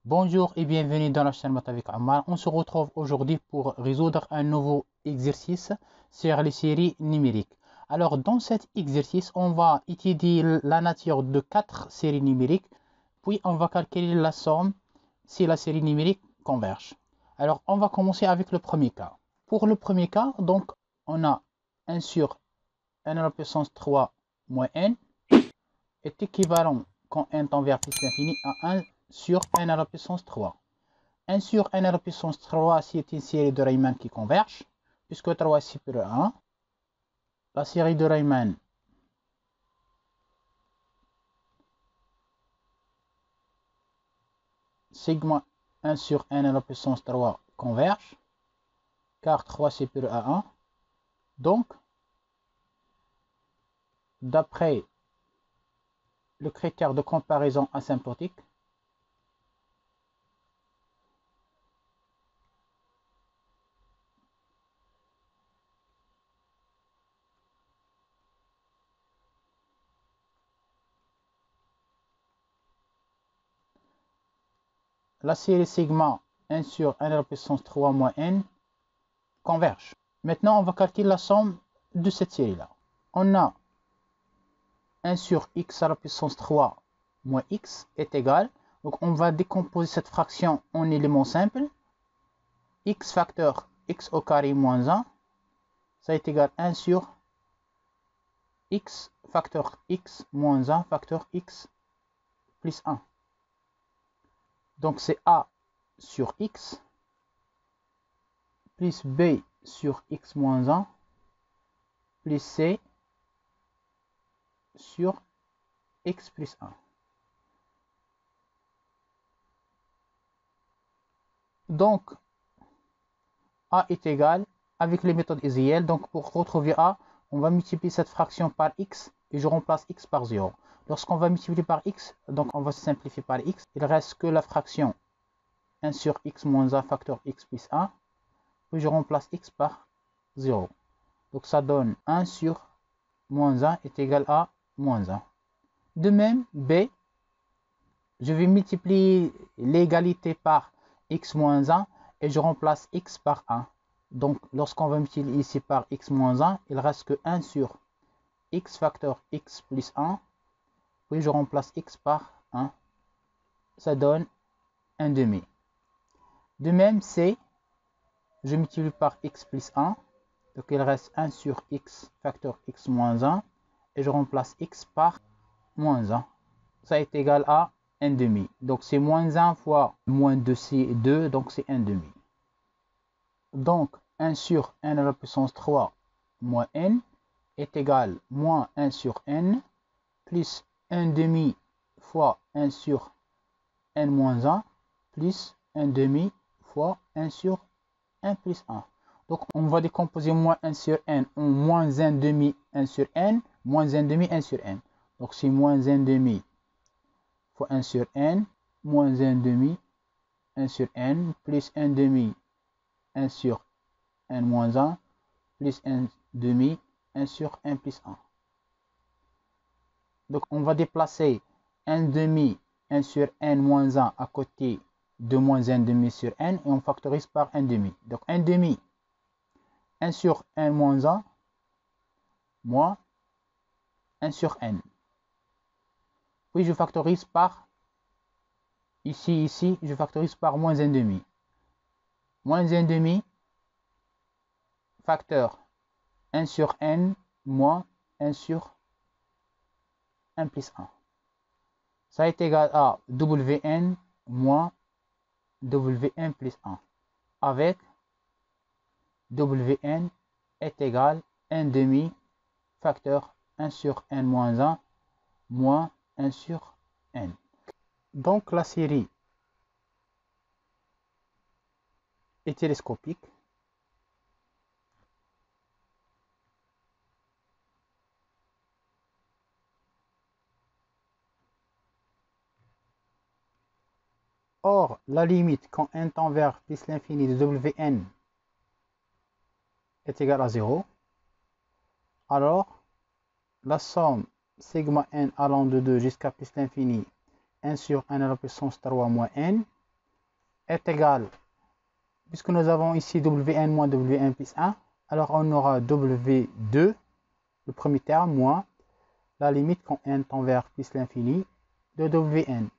Bonjour et bienvenue dans la chaîne Maths avec Ammar. On se retrouve aujourd'hui pour résoudre un nouveau exercice sur les séries numériques. Alors dans cet exercice, on va étudier la nature de 4 séries numériques, puis on va calculer la somme si la série numérique converge. Alors on va commencer avec le premier cas. Pour le premier cas, donc on a 1 sur n à la puissance 3 moins n est équivalent quand n tend vers plus l'infini à 1 sur n à la puissance 3. 1 sur n à la puissance 3, c'est une série de Riemann qui converge, puisque 3 est supérieur à 1. La série de Riemann sigma 1 sur n à la puissance 3 converge, car 3 est supérieur à 1. Donc, d'après le critère de comparaison asymptotique, la série sigma 1 sur n à la puissance 3 moins n converge. Maintenant, on va calculer la somme de cette série-là. On a 1 sur x à la puissance 3 moins x est égal. Donc, on va décomposer cette fraction en éléments simples. X facteur x au carré moins 1, ça est égal à 1 sur x facteur x moins 1 facteur x plus 1. Donc, c'est a sur x plus b sur x moins 1 plus c sur x plus 1. Donc, a est égal avec les méthodes ISIL. Donc, pour retrouver a, on va multiplier cette fraction par x et je remplace x par 0. Lorsqu'on va multiplier par x, donc on va simplifier par x. Il reste que la fraction 1 sur x moins 1 facteur x plus 1. Puis je remplace x par 0. Donc, ça donne 1 sur moins 1 est égal à moins 1. De même, b, je vais multiplier l'égalité par x moins 1 et je remplace x par 1. Donc, lorsqu'on va multiplier ici par x moins 1, il reste que 1 sur x facteur x plus 1. Puis je remplace x par 1. Ça donne 1 demi. De même, c, je multiplie par x plus 1. Donc, il reste 1 sur x facteur x moins 1. Et je remplace x par moins 1. Ça est égal à 1 demi. Donc, c'est moins 1 fois moins 2, donc c'est 1 demi. Donc, 1 sur n à la puissance 3 moins n est égal à moins 1 sur n plus 1 demi fois 1 sur n moins 1 plus 1 demi fois 1 sur 1 plus 1. Donc, on va décomposer moins 1 sur n en moins 1 demi 1 sur n, moins 1 demi 1 sur n. Donc, c'est moins 1 demi fois 1 sur n, moins 1 demi 1 sur n, plus 1 demi 1 sur n moins 1, plus 1 demi 1 sur 1 plus 1. Donc, on va déplacer 1 demi 1 sur n moins 1 à côté de moins 1 demi sur n et on factorise par 1 demi. Donc, 1 demi 1 sur n moins 1 moins 1 sur n. Puis, je factorise par, ici, je factorise par moins 1 demi. Moins 1 demi facteur 1 sur n moins 1 sur 1 plus 1. Ça est égal à Wn moins Wn plus 1. Avec Wn est égal à 1 demi facteur 1 sur n moins 1 moins 1 sur n. Donc la série est télescopique. Or, la limite quand n tend vers plus l'infini de Wn est égale à 0. Alors, la somme sigma n allant de 2 jusqu'à plus l'infini 1 sur n à la puissance 3 moins n est égal, puisque nous avons ici Wn moins Wn plus 1, alors on aura W2, le premier terme, moins la limite quand n tend vers plus l'infini de Wn.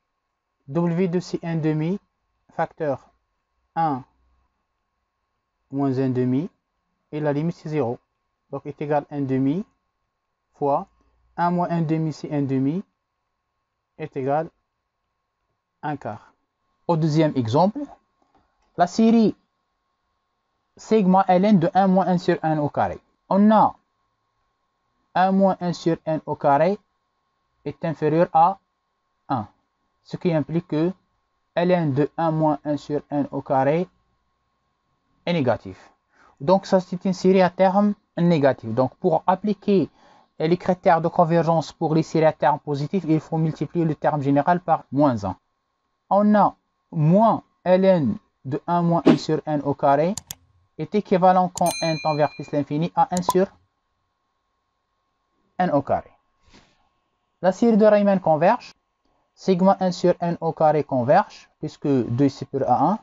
W2 c'est 1 demi, facteur 1 moins 1 demi, et la limite c'est 0. Donc est égal à 1 demi fois 1 moins 1 demi c'est 1 demi, est égal à 1 quart. Au deuxième exemple, la série sigma ln de 1 moins 1 sur 1 au carré. On a 1 moins 1 sur n au carré est inférieur à 1. Ce qui implique que ln de 1 moins 1 sur n au carré est négatif. Donc ça c'est une série à terme négatif. Donc pour appliquer les critères de convergence pour les séries à terme positifs, il faut multiplier le terme général par moins 1. On a moins ln de 1 moins 1 sur n au carré est équivalent quand n tend vers plus l'infini à 1 sur n au carré. La série de Riemann converge. Sigma 1 sur n au carré converge, puisque 2 est supérieur à 1.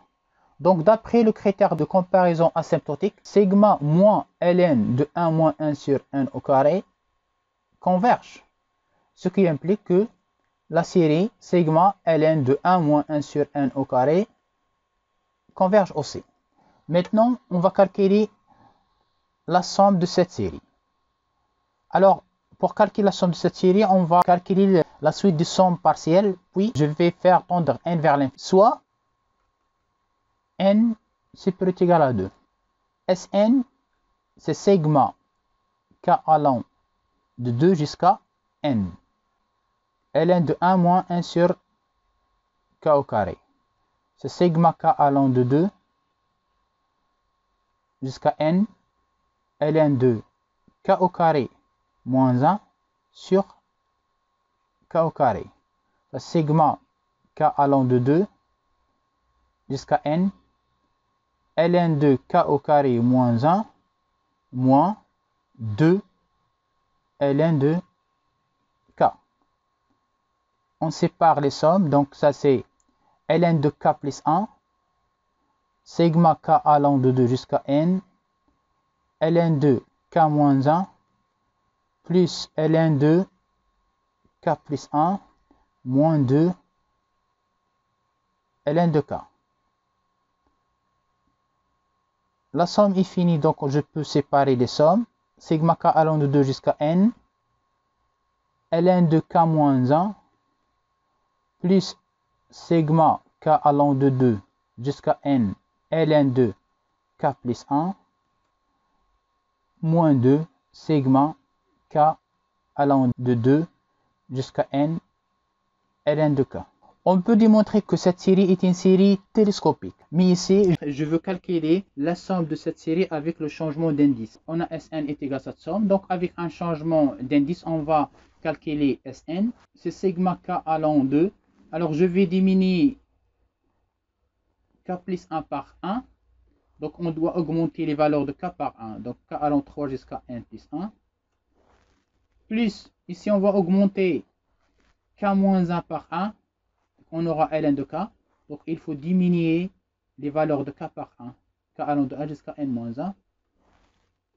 Donc d'après le critère de comparaison asymptotique, sigma moins ln de 1 moins 1 sur n au carré converge. Ce qui implique que la série sigma ln de 1 moins 1 sur n au carré converge aussi. Maintenant, on va calculer la somme de cette série. Alors, pour calculer la somme de cette série, on va calculer la suite des sommes partielles, puis je vais faire tendre n vers l'infini, soit n supérieur ou égal à 2. Sn, c'est sigma k allant de 2 jusqu'à n. ln de 1 moins 1 sur k au carré. C'est sigma k allant de 2 jusqu'à n. ln de k au carré moins 1 sur k au carré. C'est sigma k allant de 2 jusqu'à n. ln de k au carré moins 1 moins 2 ln de k. On sépare les sommes, donc ça c'est ln de k plus 1, sigma k allant de 2 jusqu'à n, ln de k moins 1, plus ln de k plus 1, moins 2 ln de k. La somme est finie, donc je peux séparer les sommes. Sigma k allant de 2 jusqu'à n, ln de k moins 1, plus sigma k allant de 2 jusqu'à n, ln de k plus 1, moins 2 sigma k allant de 2 jusqu'à n, ln de k. On peut démontrer que cette série est une série télescopique. Mais ici, je veux calculer la somme de cette série avec le changement d'indice. On a Sn est égal à cette somme. Donc avec un changement d'indice, on va calculer Sn. C'est sigma k allant 2. Alors je vais diminuer k plus 1 par 1. Donc on doit augmenter les valeurs de k par 1. Donc k allant 3 jusqu'à n plus 1. Plus, ici on va augmenter k moins 1 par 1. On aura ln de k. Donc il faut diminuer les valeurs de k par 1. K allant de 1 jusqu'à n moins 1.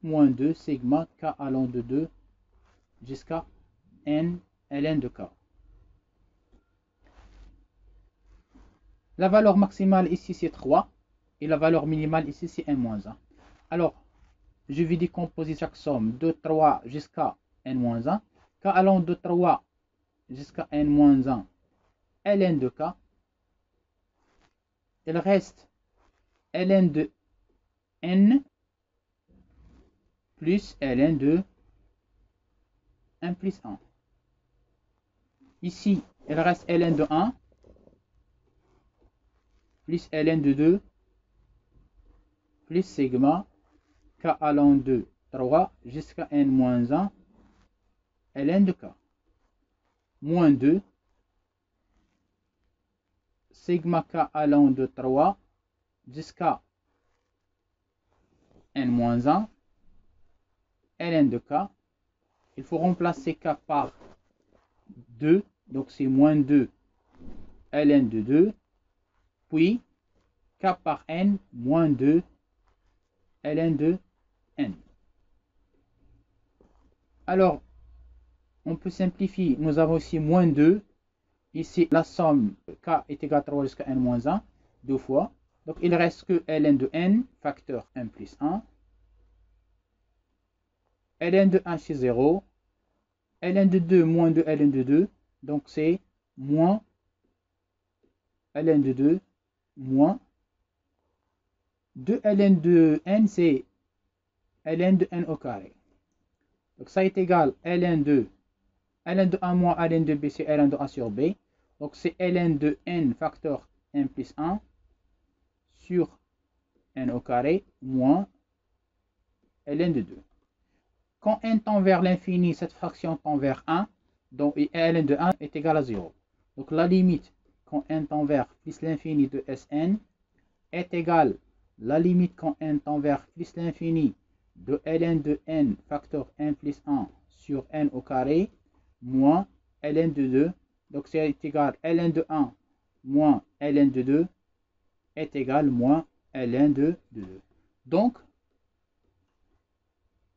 Moins 2 sigma k allant de 2 jusqu'à n ln de k. La valeur maximale ici c'est 3. Et la valeur minimale ici c'est n moins 1. Alors, je vais décomposer chaque somme de 3 jusqu'à n moins 1. K allant de 3 jusqu'à n moins 1. ln de k. Il reste ln de n plus ln de 1 plus 1. Ici, il reste ln de 1 plus ln de 2 plus sigma k allant de 3 jusqu'à n moins 1 ln de k. Moins 2 sigma k allant de 3 jusqu'à n moins 1 ln de k. Il faut remplacer k par 2, donc c'est moins 2 ln de 2, puis k par n moins 2 ln de n. Alors, on peut simplifier. Nous avons ici moins 2. Ici, la somme k est égale à 3 jusqu'à n moins 1, deux fois. Donc, il reste que ln de n, facteur n plus 1. ln de 1, c'est 0. ln de 2 moins 2 ln de 2. Donc, c'est moins ln de 2 moins 2 ln de n, c'est ln de n au carré. Donc, ça est égal à ln de 1 moins ln de b, c'est ln de a sur b. Donc, c'est ln de n facteur n plus 1 sur n au carré moins ln de 2. Quand n tend vers l'infini, cette fraction tend vers 1. Donc, ln de 1 est égal à 0. Donc, la limite quand n tend vers plus l'infini de Sn est égale à la limite quand n tend vers plus l'infini de ln de n facteur n plus 1 sur n au carré moins ln de 2. Donc, c'est égal à ln de 1 moins ln de 2 est égal à moins ln de 2. Donc,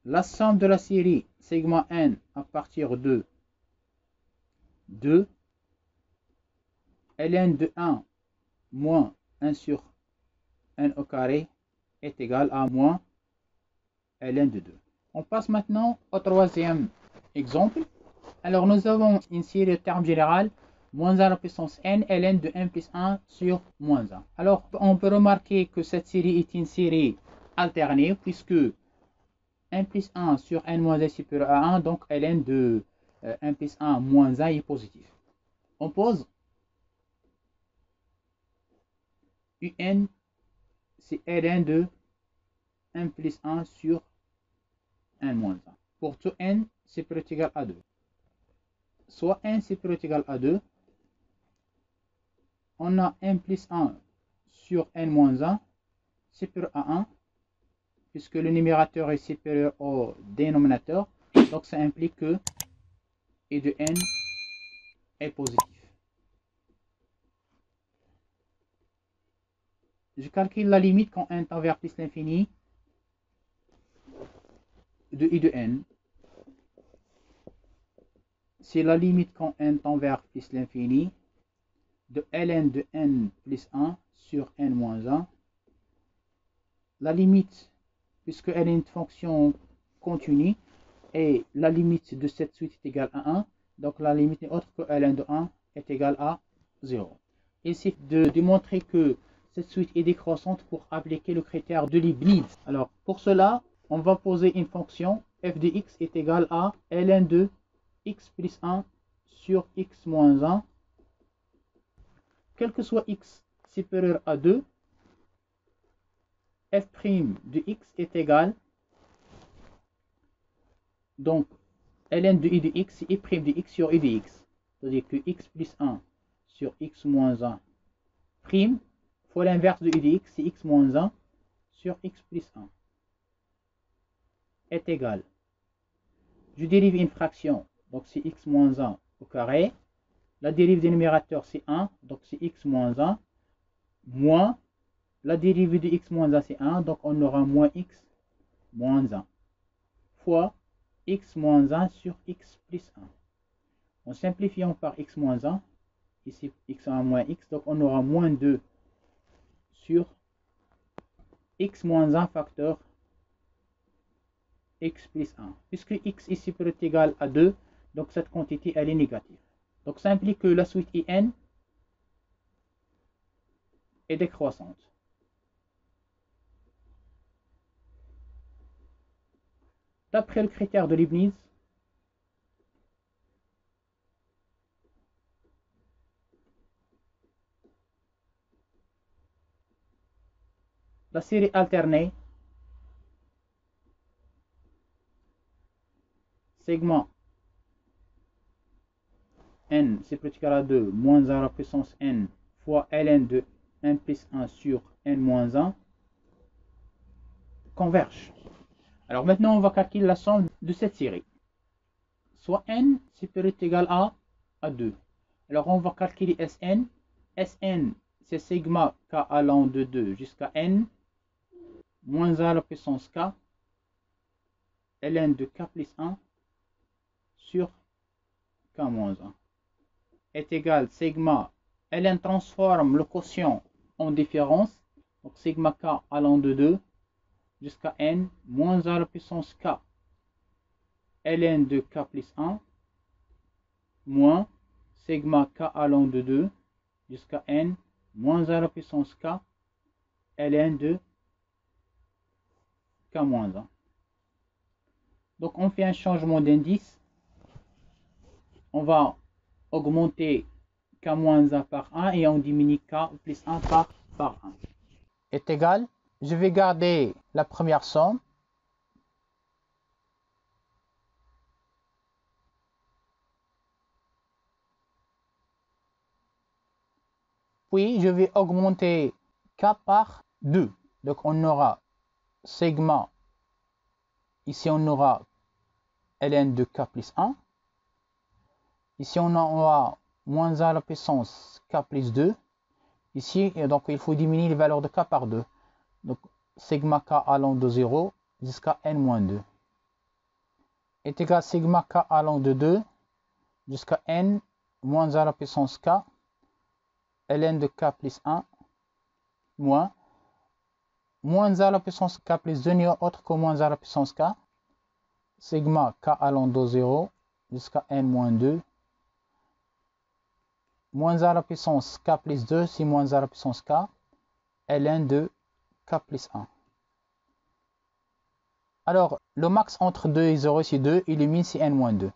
la somme de la série sigma n à partir de 2 ln de 1 moins 1 sur n au carré est égal à moins ln de 2. On passe maintenant au troisième exemple. Alors, nous avons une série de termes généraux, moins 1 à la puissance n, ln de n plus 1 sur moins 1. Alors, on peut remarquer que cette série est une série alternée, puisque n plus 1 sur n moins 1 est supérieur à 1, donc ln de n plus 1 moins 1 est positif. On pose un, c'est ln de n plus 1 sur n moins 1. Pour tout n supérieur ou égal à 2. Soit n supérieur ou égal à 2, on a n plus 1 sur n moins 1 supérieur à 1, puisque le numérateur est supérieur au dénominateur. Donc, ça implique que e de n est positif. Je calcule la limite quand n tend vers plus l'infini de e de n. C'est la limite quand n tend vers plus l'infini de ln de n plus 1 sur n moins 1. La limite, puisque elle est une fonction continue, et la limite de cette suite est égale à 1. Donc la limite n'est autre que ln de 1 est égale à 0. Ici, de démontrer que cette suite est décroissante pour appliquer le critère de Leibniz. Alors, pour cela, on va poser une fonction f de x est égale à ln de x plus 1 sur x moins 1. Quel que soit x supérieur à 2, f' de x est égal, donc ln de i de x, c'est i' de x sur i de x. C'est-à-dire que x plus 1 sur x moins 1 prime fois l'inverse de i de x, c'est x moins 1 sur x plus 1 est égal. Je dérive une fraction, donc c'est x moins 1 au carré. La dérive du numérateur, c'est 1, donc c'est x moins 1, moins la dérivée de x moins 1, c'est 1, donc on aura moins x moins 1, fois x moins 1 sur x plus 1. En simplifiant par x moins 1, ici x1 moins x, donc on aura moins 2 sur x moins 1 facteur x plus 1. Puisque x ici peut être égal à 2, donc cette quantité elle est négative. Donc ça implique que la suite in est décroissante. D'après le critère de Leibniz, la série alternée segment n c'est plus égal à 2 moins 1 à la puissance n fois ln de n plus 1 sur n moins 1 converge. Alors maintenant on va calculer la somme de cette série. Soit n c'est peut être égal à 2. Alors on va calculer Sn. Sn c'est sigma k allant de 2 jusqu'à n moins a à la puissance k ln de k plus 1 sur k moins 1 est égal sigma ln transforme le quotient en différence, donc sigma k allant de 2 jusqu'à n moins a à la puissance k ln de k plus 1 moins sigma k allant de 2 jusqu'à n moins a à la puissance k ln de k moins 1. Donc on fait un changement d'indice. On va augmenter k-1 par 1 et on diminue k plus 1 par 1. Est égal, je vais garder la première somme. Puis je vais augmenter k par 2. Donc on aura sigma, ici on aura ln de k plus 1. Ici on aura moins a à la puissance k plus 2. Ici, donc il faut diminuer les valeurs de k par 2. Donc sigma k allant de 0 jusqu'à n-2 est égal à sigma k allant de 2 jusqu'à n moins a à la puissance k ln de k plus 1 moins a à la puissance k plus 2 n'est autre que moins a à la puissance k sigma k allant de 0 jusqu'à n-2 moins a à la puissance k plus 2 c'est moins a à la puissance k ln de k plus 1. Alors, le max entre 2 et 0, c'est 2, et le min, c'est n-2.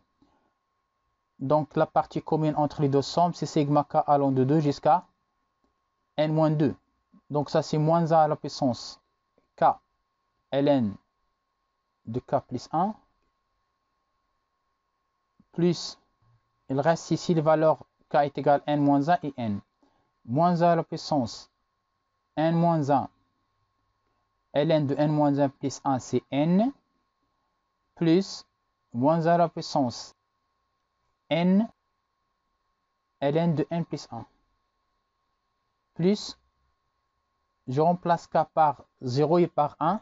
Donc, la partie commune entre les deux sommes, c'est sigma k allant de 2 jusqu'à n-2. Donc, ça, c'est moins a à la puissance k ln de k plus 1, plus, il reste ici les valeurs k est égal à n-1 et n. Moins a à la puissance n-1 ln de n-1 plus 1, c'est n, plus moins a à la puissance n ln de n plus 1, plus, je remplace k par 0 et par 1,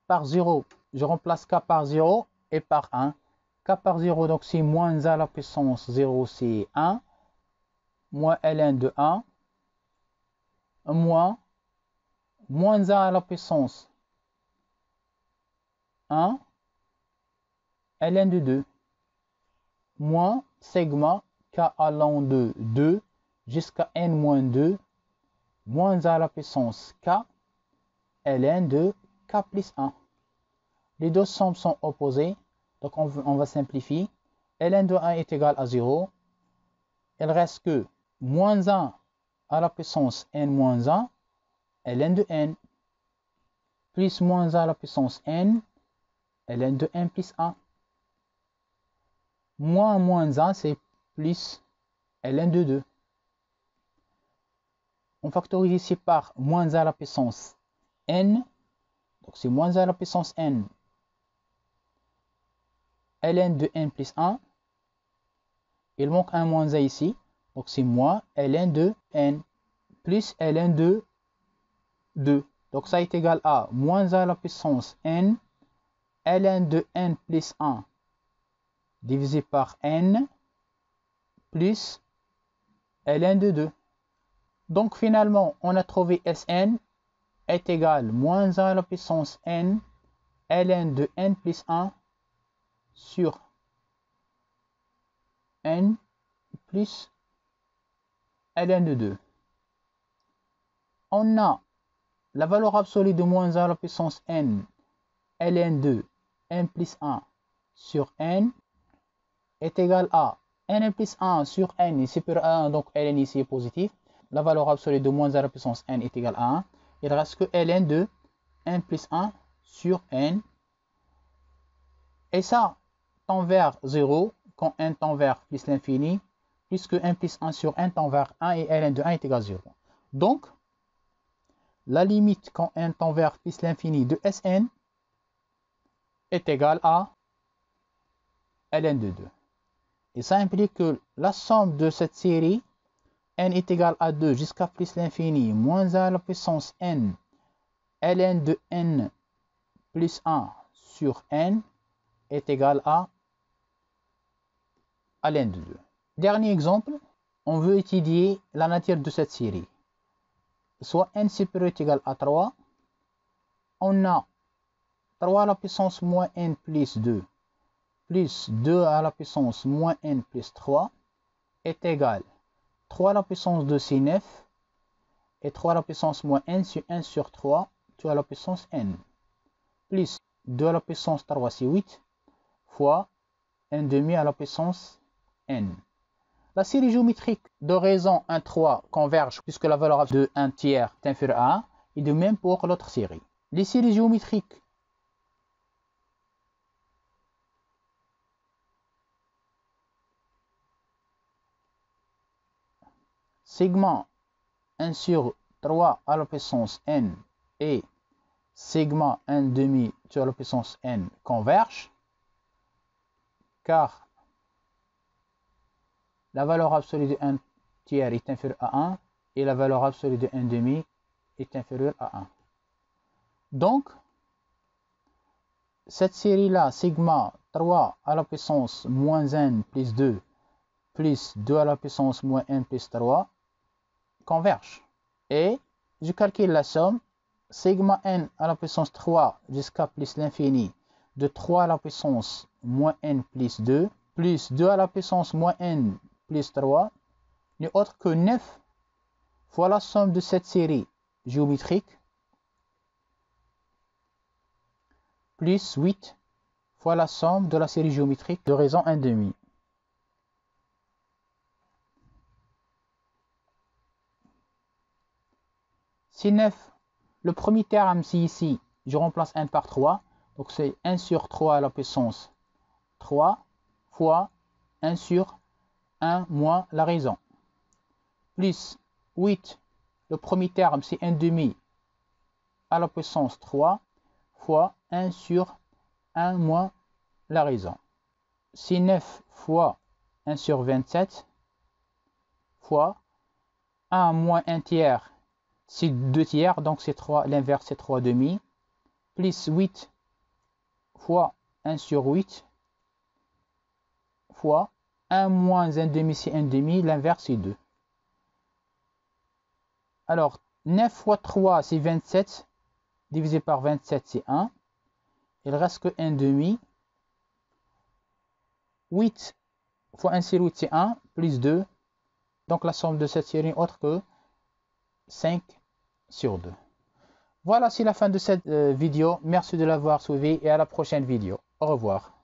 par 0, je remplace k par 0 et par 1, k par 0, donc c'est moins a à la puissance 0, c'est 1, moins ln de 1, moins a à la puissance 1, ln de 2, moins sigma k allant de 2 jusqu'à n-2, moins a à la puissance k ln de k plus 1. Les deux sommes sont opposées, donc on va simplifier. Ln de 1 est égal à 0. Il reste que moins 1 à la puissance n-1, ln de n, plus moins 1 à la puissance n, ln de n plus 1. Moins 1, c'est plus ln de 2. On factorise ici par moins 1 à la puissance n. Donc c'est moins 1 à la puissance n. ln de n plus 1. Il manque un moins 1 ici. Donc c'est moins ln de n plus ln de 2. Donc ça est égal à moins 1 à la puissance n. ln de n plus 1 divisé par n plus ln de 2. Donc finalement, on a trouvé Sn est égal moins 1 à la puissance n ln de n plus 1 sur n plus ln de 2. On a la valeur absolue de moins 1 à la puissance n ln de n plus 1 sur n est égal à n plus 1 sur n est supérieur à 1, donc ln ici est positif. La valeur absolue de moins 1 à la puissance n est égale à 1. Il reste que ln de n plus 1 sur n. Et ça tend vers 0 quand n tend vers plus l'infini, puisque n plus 1 sur n tend vers 1 et ln de 1 est égal à 0. Donc, la limite quand n tend vers plus l'infini de Sn est égale à ln de 2. Et ça implique que la somme de cette série n est égal à 2 jusqu'à plus l'infini moins a à la puissance n ln de n plus 1 sur n est égal à ln de 2. Dernier exemple, on veut étudier la nature de cette série. Soit n supérieur est égal à 3, on a 3 à la puissance moins n plus 2 plus 2 à la puissance moins n plus 3 est égal 3 à la puissance 2 c'est 9 et 3 à la puissance moins n sur 1 sur 3 2 à la puissance n plus 2 à la puissance 3 c'est 8 fois n demi à la puissance n. La série géométrique de raison 1, 3 converge puisque la valeur de 1 tiers est inférieure à 1 et de même pour l'autre série. Les séries géométriques segment 1 sur 3 à la puissance n et segment 1 demi sur la puissance n convergent car la valeur absolue de 1 tiers est inférieure à 1 et la valeur absolue de 1 demi est inférieure à 1. Donc, cette série-là, sigma 3 à la puissance moins n plus 2 plus 2 à la puissance moins n plus 3 converge. Et je calcule la somme sigma n à la puissance 3 jusqu'à plus l'infini de 3 à la puissance moins n plus 2 plus 2 à la puissance moins n plus 3 n'est autre que 9 fois la somme de cette série géométrique plus 8 fois la somme de la série géométrique de raison 1 demi. Si 9, le premier terme, c'est ici, je remplace 1 par 3, donc c'est 1 sur 3 à la puissance 3 fois 1 sur 1 moins la raison. Plus 8, le premier terme, c'est 1 demi à la puissance 3 fois 1 sur 1 moins la raison. C'est 9 fois 1 sur 27 fois 1 moins 1 tiers, c'est 2 tiers, donc c'est 3, l'inverse c'est 3 demi, plus 8 fois 1 sur 8 fois 1 moins 1 demi, c'est 1 demi, l'inverse c'est 2. Alors, 9 fois 3, c'est 27, divisé par 27, c'est 1. Il reste que 1 demi. 8 fois 1 sur 8, c'est 1, plus 2. Donc, la somme de cette série n'est autre que 5 sur 2. Voilà, c'est la fin de cette vidéo. Merci de l'avoir suivi et à la prochaine vidéo. Au revoir.